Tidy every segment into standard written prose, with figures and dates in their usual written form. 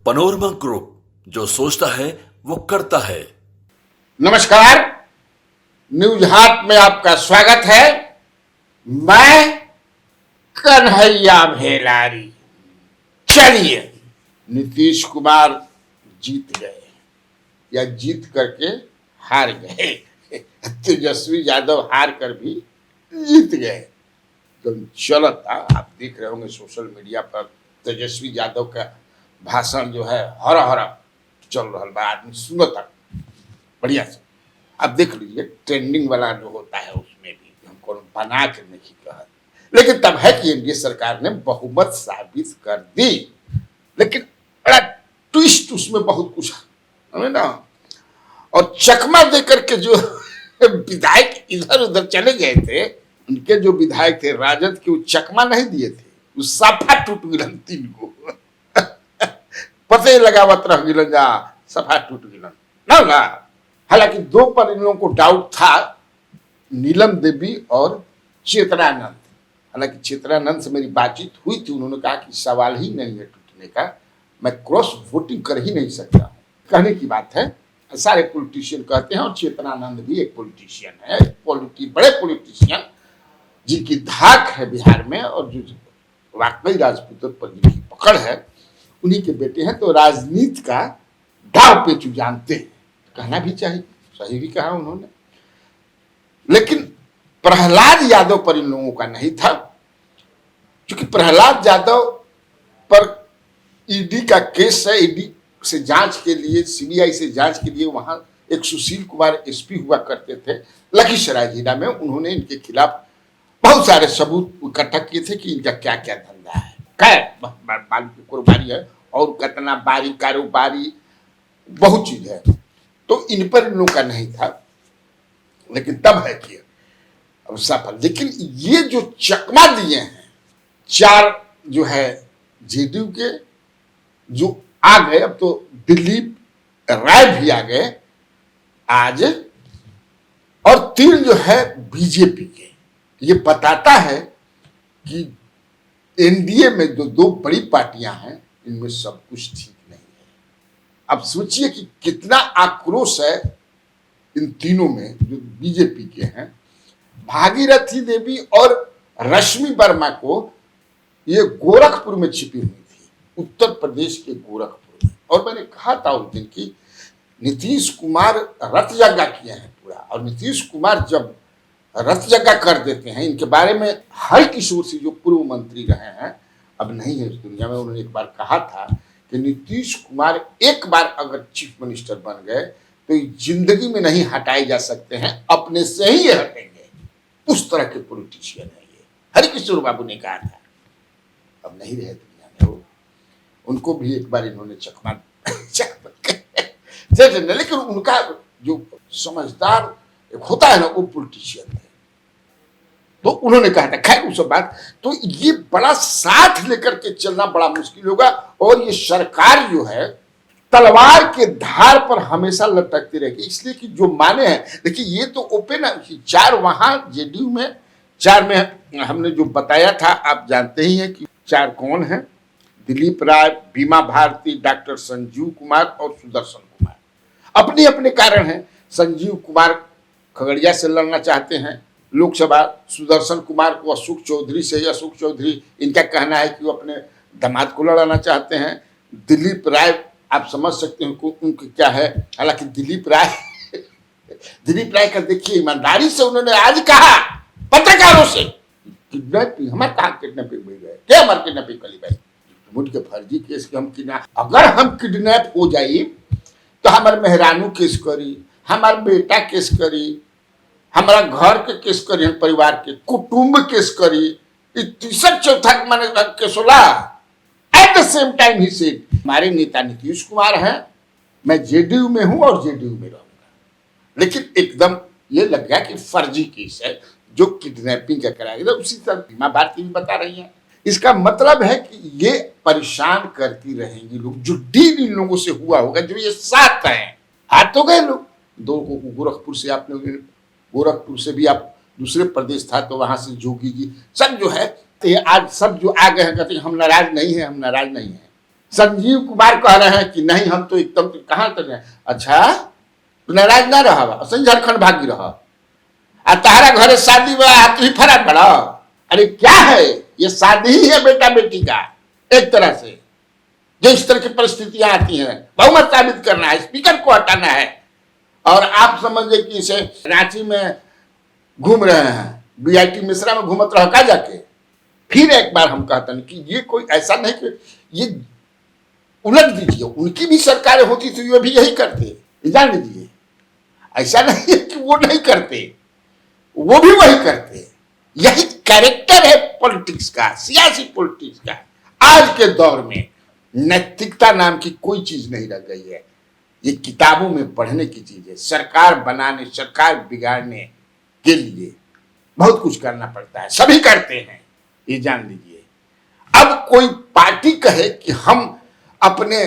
Panorama group, जो सोचता है वो करता है। नमस्कार, न्यूज हाट में आपका स्वागत है। मैं कन्हैया भेलारी। चलिए, नीतीश कुमार जीत गए या जीत करके हार गए। तेजस्वी यादव हार कर भी जीत गए। तो चलत था, आप देख रहे होंगे सोशल मीडिया पर तेजस्वी यादव का भाषण जो है हरा हरा चल रहा बा, आदमी सुनता बढ़िया से। अब देख लीजिए, ट्रेंडिंग वाला जो होता है उसमें भी हमको बना के नहीं कहा, लेकिन तब है कि एनडीए सरकार ने बहुमत साबित कर दी। लेकिन बड़ा ट्विस्ट उसमें बहुत कुछ है ना, और चकमा देकर के जो विधायक इधर उधर चले गए थे, उनके जो विधायक थे राजद के, वो चकमा नहीं दिए थे, वो साफा टूट गिलन। 3 को पते लगावत रह गिलन, जा सफा टूट गिलन ना। हालांकि 2 पर इन लोगों को डाउट था, नीलम देवी और चेतनानंद। हालांकि चेतनानंद से मेरी बातचीत हुई थी, उन्होंने कहा कि सवाल ही नहीं है टूटने का, मैं क्रॉस वोटिंग कर ही नहीं सकता हूँ। कहने की बात है, सारे पॉलिटिशियन कहते हैं, और चेतनानंद भी एक पॉलिटिशियन है, बड़े पॉलिटिशियन जिनकी धाक है बिहार में, और जो वाकई राजपूतों पर जिनकी पकड़ है, उन्हीं के बेटे हैं। तो राजनीति का दाव पेच जानते हैं, कहना भी चाहिए, सही भी कहा उन्होंने। लेकिन प्रहलाद यादव पर इन लोगों का नहीं था, क्योंकि प्रहलाद यादव पर ईडी का केस है। ईडी से जांच के लिए, सीबीआई से जांच के लिए वहां एक सुशील कुमार एसपी हुआ करते थे लखीसराय जिला में। उन्होंने इनके खिलाफ बहुत सारे सबूत इकट्ठा किए थे कि इनका क्या क्या धंधा है, क्या बालू की कारोबारी है, और कितना बारी कारोबारी, बहुत चीज है। तो इन पर इन लोगों का नहीं था, लेकिन तब है कि अब सफल। लेकिन ये जो चकमा दिए हैं 4 जो है जेडीयू के, जो आ गए, अब तो दिलीप राय भी आ गए आज, और 3 जो है बीजेपी के। ये बताता है कि एनडीए में जो 2 बड़ी पार्टियां हैं, इनमें सब कुछ ठीक नहीं है। अब सोचिए कि कितना आक्रोश है इन तीनों में जो बीजेपी के हैं। भागीरथी देवी और रश्मि वर्मा को ये गोरखपुर में छिपी हुई थी, उत्तर प्रदेश के गोरखपुर में। और मैंने कहा था उस दिन कि नीतीश कुमार रथ यज्ञ किए हैं पूरा, और नीतीश कुमार जब रथ यज्ञ कर देते हैं, इनके बारे में हर किशोर सिंह जो पूर्व मंत्री रहे हैं, अब नहीं है इस दुनिया में, उन्होंने एक बार कहा था कि नीतीश कुमार एक बार अगर चीफ मिनिस्टर बन गए तो जिंदगी में नहीं हटाए जा सकते हैं, अपने से ही ये हटेंगे। उस तरह के पॉलिटिशियन है ये, हरिकिशोर बाबू ने कहा था। अब नहीं रहे दुनिया में वो, उनको भी एक बार इन्होंने चकमा लेकिन उनका जो समझदार एक होता है ना, वो पॉलिटिशियन है। तो उन्होंने कहा था, खैर उस बात। तो ये बड़ा साथ लेकर के चलना बड़ा मुश्किल होगा, और ये सरकार जो है तलवार के धार पर हमेशा लटकती रहेगी। इसलिए कि जो माने हैं, देखिए ये तो ओपन है कि 4 वहां जेडीयू में, 4 में हमने जो बताया था, आप जानते ही हैं कि 4 कौन है। दिलीप राय, बीमा भारती, डॉक्टर संजीव कुमार और सुदर्शन कुमार। अपने अपने कारण हैं। संजीव कुमार खगड़िया से लड़ना चाहते हैं लोकसभा, सुदर्शन कुमार को अशोक चौधरी से, अशोक चौधरी इनका कहना है कि वो अपने दामाद को लड़ाना चाहते हैं। दिलीप राय, आप समझ सकते हैं उनके क्या है। हालांकि दिलीप राय का देखिए ईमानदारी से उन्होंने आज कहा पत्रकारों से, किडनैपिंग हमारे कहा किडनैपिंग मिल गए, क्या हमारे किडनैपिंग करी भाई, मुझ के फर्जी केस के हम अगर हम किडनैप हो जाए तो हमारे मेहरानू केस करी, हमारा बेटा केस करी, हमारा घर के केस करी, परिवार के कुटुंब केस करी, तीसरा चौथा माने केसोला। एट द सेम टाइम ही सेड, हमारे नेता नीतीश कुमार हैं, मैं जेडीयू में हूं और जेडीयू में रहूंगा। लेकिन एकदम ये लग गया कि फर्जी केस है जो किडनैपिंग का कराया गया। उसी तरह बीमा भारती भी बता रही है। इसका मतलब है कि ये परेशान करती रहेंगी लोग। जो डील इन लोगों से हुआ होगा, जो ये 7 हैं, हाथ तो गए लोग। 2 को गोरखपुर से, आपने गोरखपुर से भी आप दूसरे प्रदेश था, तो वहां से जोगी जी सब जो है, आज सब जो आ गए हैं कहते हैं हम नाराज नहीं है, हम नाराज नहीं है। संजीव कुमार कह रहे हैं कि नहीं हम तो एकदम कहाँ तक। अच्छा तू नाराज ना रहा असं झारखंड भागी रहा आ तारा घरे शादी बा तू ही फरार बड़ा। अरे क्या है ये, शादी ही है बेटा बेटी का एक तरह से। जो इस तरह की परिस्थितियां आती हैं बहुमत साबित करना है, स्पीकर को हटाना है, और आप समझे कि इसे रांची में घूम रहे हैं, बीआईटी मिश्रा में घूमत रह का जाके। फिर एक बार हम कहते हैं कि ये कोई ऐसा नहीं कि ये उलट दीजिए, उनकी भी सरकारें होती थी वो भी यही करते, जान लीजिए। ऐसा नहीं है कि वो नहीं करते, वो भी वही करते। यही कैरेक्टर है पॉलिटिक्स का, सियासी पॉलिटिक्स का। आज के दौर में नैतिकता नाम की कोई चीज नहीं रह गई है। ये किताबों में पढ़ने की चीज है। सरकार बनाने, सरकार बिगाड़ने के लिए बहुत कुछ करना पड़ता है, सभी करते हैं, ये जान लीजिए। अब कोई पार्टी कहे कि हम अपने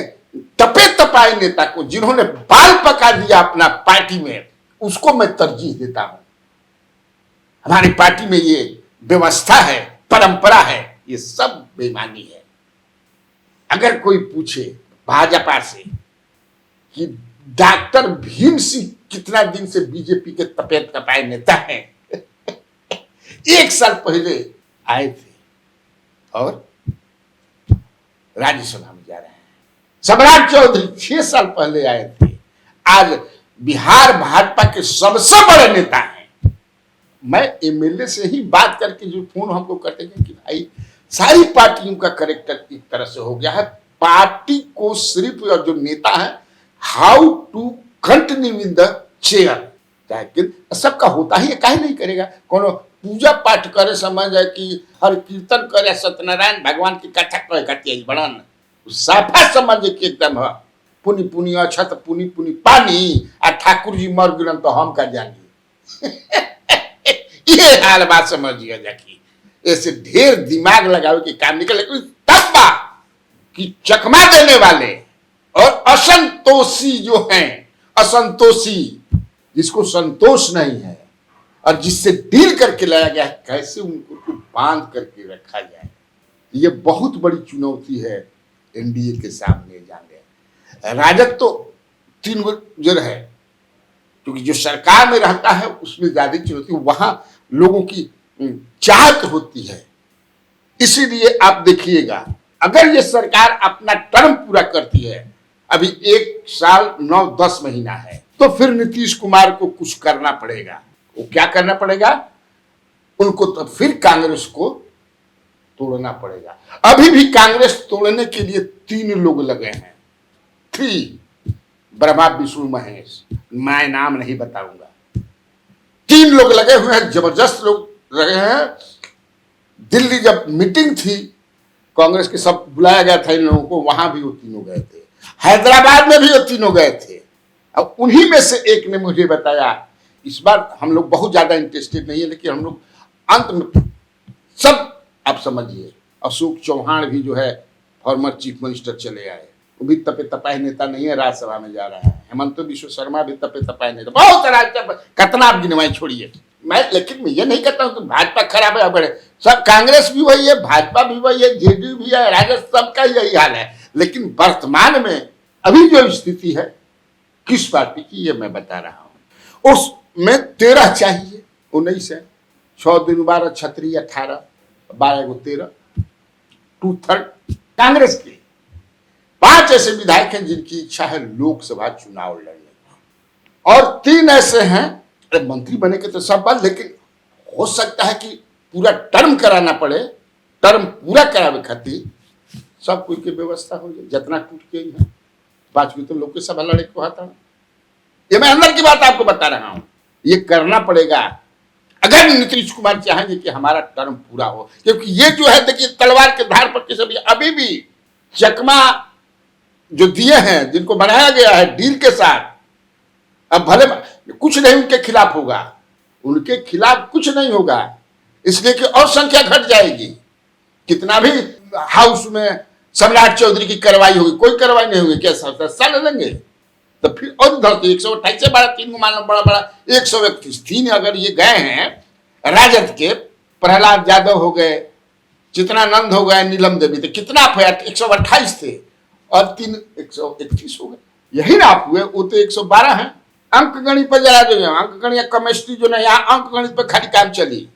तपे तपाए नेता को, जिन्होंने बाल पका दिया अपना पार्टी में, उसको मैं तरजीह देता हूं। हमारी पार्टी में ये व्यवस्था है, परंपरा है, ये सब बेईमानी है। अगर कोई पूछे भाजपा से कि डॉक्टर भीम सिंह कितना दिन से बीजेपी के तपे तपाए नेता हैं, एक साल पहले आए थे और राज्यसभा में जा रहे हैं। सम्राट चौधरी 6 साल पहले आए थे, आज बिहार भाजपा के सबसे बड़े नेता हैं। मैं एमएलए से ही बात करके जो फोन हमको करते हैं कि भाई सारी पार्टियों का करेक्टर एक तरह से हो गया है। पार्टी को सिर्फ और जो नेता है how to continue in the chair, सबका होता ही है, काहे नहीं करेगा। कोनो पूजा पाठ करे, समझ है कि हर कीर्तन करे, सत्यनारायण भगवान की कथा करे करती बड़न साफा समझ कि एकदम पुनि पुनि अछत पुनि पुनि पानी आ ठाकुर जी मर गिरन तो हम का जानी। ये हाल बात समझिए जाकी। ऐसे ढेर दिमाग लगावे के काम निकले तब बा कि चकमा देने वाले और असंतोषी जो हैं, असंतोषी जिसको संतोष नहीं है और जिससे डील करके लाया गया है, कैसे उनको बांध करके रखा जाए। ये बहुत बड़ी चुनौती है एनडीए के सामने जाने। राजद तो 3 गुजर है, क्योंकि जो सरकार में रहता है उसमें ज्यादा चुनौती, वहां लोगों की चाहत होती है। इसीलिए आप देखिएगा अगर ये सरकार अपना टर्म पूरा करती है, अभी 1 साल 9-10 महीना है, तो फिर नीतीश कुमार को कुछ करना पड़ेगा। वो क्या करना पड़ेगा? उनको तो फिर कांग्रेस को तोड़ना पड़ेगा। अभी भी कांग्रेस तोड़ने के लिए 3 लोग लगे हैं, 3 ब्रह्मा विष्णु महेश, मैं नाम नहीं बताऊंगा। 3 लोग लगे हुए हैं, जबरदस्त लोग लगे हैं। दिल्ली जब मीटिंग थी कांग्रेस के, सब बुलाया गया था इन लोगों को, वहां भी वो तीनों गए थे। हैदराबाद में भी वो तीनों गए थे। अब उन्हीं में से एक ने मुझे बताया, इस बार हम लोग बहुत ज्यादा इंटरेस्टेड नहीं है, लेकिन हम लोग अंत में सब आप समझिए, अशोक चौहान भी जो है फॉर्मर चीफ मिनिस्टर चले आए, वो भी तपे तपाए नेता नहीं है, राज्यसभा में जा रहा है। हेमंत बिश्व शर्मा भी तपे तपाए नेता, बहुत सारा कितना आप गिनवाई छोड़िए। मैं लेकिन मैं ये नहीं कहता हूँ कि भाजपा खराब है, बड़े सब कांग्रेस भी वही है, भाजपा भी वही है, जेडीयू भी है, राजद सबका यही हाल है। लेकिन वर्तमान में अभी जो स्थिति है किस पार्टी की, ये मैं बता रहा हूं। उसमें 13 चाहिए, 19 है, 6 दिन 12 छतरी 18 12 को 13, 2/3 कांग्रेस के। 5 ऐसे विधायक हैं जिनकी इच्छा है लोकसभा चुनाव लड़ने का, और 3 ऐसे हैं मंत्री बने के तो सब बात, लेकिन हो सकता है कि पूरा टर्म कराना पड़े, टर्म पूरा करावे खातिर सब कोई की व्यवस्था हो जाए। जितना टूट के ही है 5 तो लोकसभा लड़े को आता है। ये मैं अंदर की बात आपको बता रहा हूं, ये करना पड़ेगा अगर नीतीश कुमार चाहेंगे कि हमारा टर्म पूरा हो। क्योंकि ये जो है देखिए तलवार के धार पर किसी अभी भी चकमा जो दिए हैं, जिनको बनाया गया है डील के साथ, अब भले कुछ नहीं उनके खिलाफ होगा, उनके खिलाफ कुछ नहीं होगा, इसलिए कि और संख्या घट जाएगी। कितना भी हाउस में सम्राट चौधरी की कार्रवाई होगी, कोई कार्रवाई नहीं होगी, क्या साल लेंगे तो फिर और उधर 128 से 3 को मानो बड़ा बड़ा 131 3 अगर ये गए हैं राजद के, प्रहलाद यादव हो गए, चितनानंद हो गए, नीलम देवी, तो कितना 128 थे, और 3 131 हो गए। यही ना आप हुए, वो तो 112 है। अंक गणित पर जरा जो अंक गणित या केमिस्ट्री जो ना, यहाँ अंक गणित पर खाली काम चली।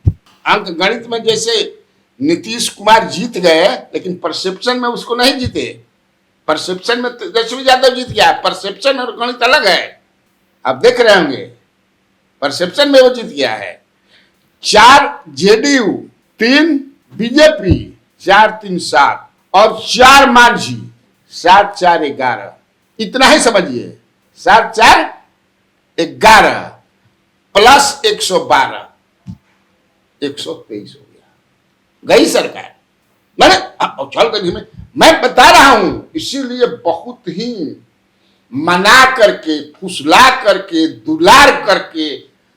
अंक गणित में जैसे नीतीश कुमार जीत गए, लेकिन परसेप्शन में उसको नहीं जीते। परसेप्शन में तेजस्वी यादव जीत गया, परसेप्शन और गणित अलग है। आप देख रहे होंगे, परसेप्शन में वो जीत गया है। 4 जेडीयू, 3 बीजेपी, 4 3 7 और 4 मांझी, 7 4 11। इतना ही समझिए, 7 4 11 प्लस 112, 123 हो गया। गई सरकार। मैंने चल कर मैं बता रहा हूं, इसीलिए बहुत ही मना करके, फुसला करके, दुलार करके,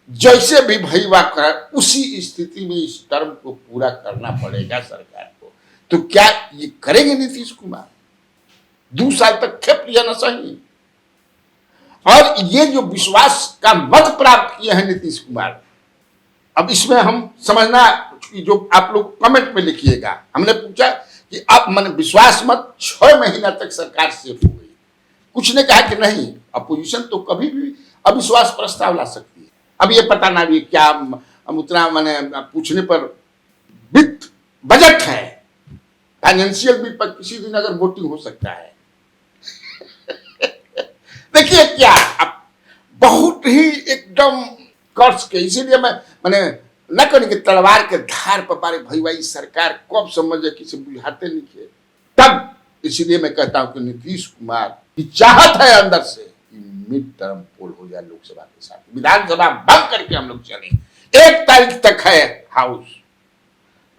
जैसे भी भईवा कर, उसी स्थिति में इस टर्म को पूरा करना पड़ेगा सरकार को। तो क्या ये करेंगे नीतीश कुमार? 2 साल तक खेप लिया ना सही। और ये जो विश्वास का मत प्राप्त किए हैं नीतीश कुमार, अब इसमें हम समझना कि जो आप लोग कमेंट में लिखिएगा, हमने पूछा कि अब मन विश्वास मत 6 महीना तक सरकार सेफ हो गई। कुछ ने कहा कि नहीं, अपोजिशन तो कभी भी अविश्वास प्रस्ताव ला सकती है। अब ये पता ना भी क्या उतना मैंने पूछने पर वित्त बजट है, फाइनेंशियल बिल पर किसी दिन अगर वोटिंग हो सकता है। देखिए क्या, अब बहुत ही एकदम कर्ज के, इसीलिए मैंने न करें कि तलवार के धार पर पारे भई सरकार कब समझे किसी बुझाते नहीं थे तब। इसीलिए मैं कहता हूं कि नीतीश कुमार की चाहत है अंदर से कि मिड टर्म पोल हो जाए लोकसभा के साथ, विधानसभा बंद करके हम लोग चले। 1 तारीख तक है house,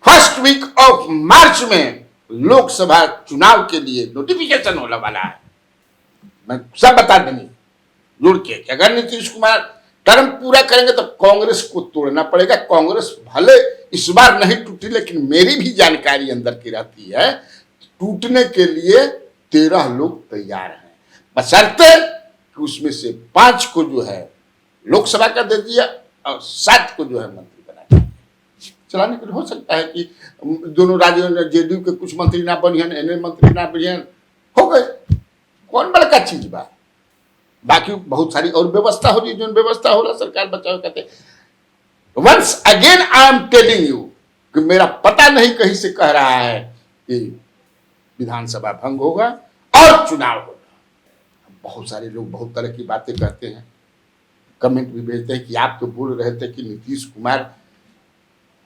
first week of March में लोकसभा चुनाव के लिए नोटिफिकेशन होने वाला है। मैं सब बता देंगे जुड़ के कि अगर नीतीश कुमार टर्म पूरा करेंगे तो कांग्रेस को तोड़ना पड़ेगा। कांग्रेस भले इस बार नहीं टूटी, लेकिन मेरी भी जानकारी अंदर की रहती है, टूटने के लिए 13 लोग तैयार हैं, बशर्ते कि उसमें से 5 को जो है लोकसभा का दे दिया और 7 को जो है मंत्री बना दिया। चलाने के लिए हो सकता है कि दोनों राज्यों में जेडीयू के कुछ मंत्री ना बनियन, एनए मंत्री ना बनियन, हो गए, कौन बड़का चीज बा। बाकी बहुत सारी और व्यवस्था हो रही है, जो व्यवस्था हो रहा सरकार बचाओ कहते। Once again I am telling you कि मेरा पता नहीं कहीं से कह रहा है कि विधानसभा भंग होगा और चुनाव होगा। बहुत सारे लोग बहुत तरह की बातें कहते हैं, कमेंट भी भेजते हैं कि आप तो बोल रहे थे कि नीतीश कुमार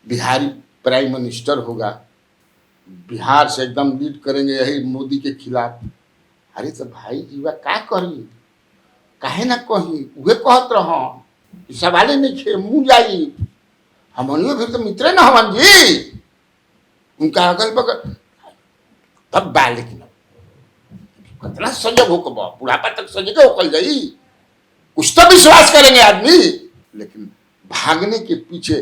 बिहारी प्राइम मिनिस्टर होगा, बिहार से एकदम लीड करेंगे यही मोदी के खिलाफ। अरे तो भाई जीवा का करी, काहे ना कही उहे कहत रहो, सवाले नहीं खे मुंह जाई। हमनियो फिर तो मित्र ना हवन जी, उनका अगल बगल तब बाल, लेकिन कितना सजग होकर बुढ़ापा तक सजग होकर जाई, कुछ तो विश्वास करेंगे आदमी। लेकिन भागने के पीछे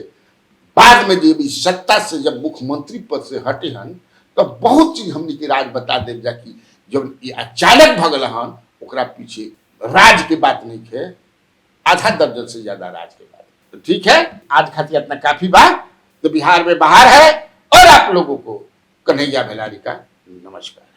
बाद में जब सत्ता से जब मुख्यमंत्री पद से हटे हन तो बहुत चीज हमने की राज बता दे जा कि जब ये अचानक भगल हन ओकरा पीछे राज के बात नहीं थे, आधा दर्जन से ज्यादा राज के बात। तो ठीक है, आज खातिर इतना काफी बात। तो बिहार में बाहर है और आप लोगों को कन्हैया भेलारी का नमस्कार है।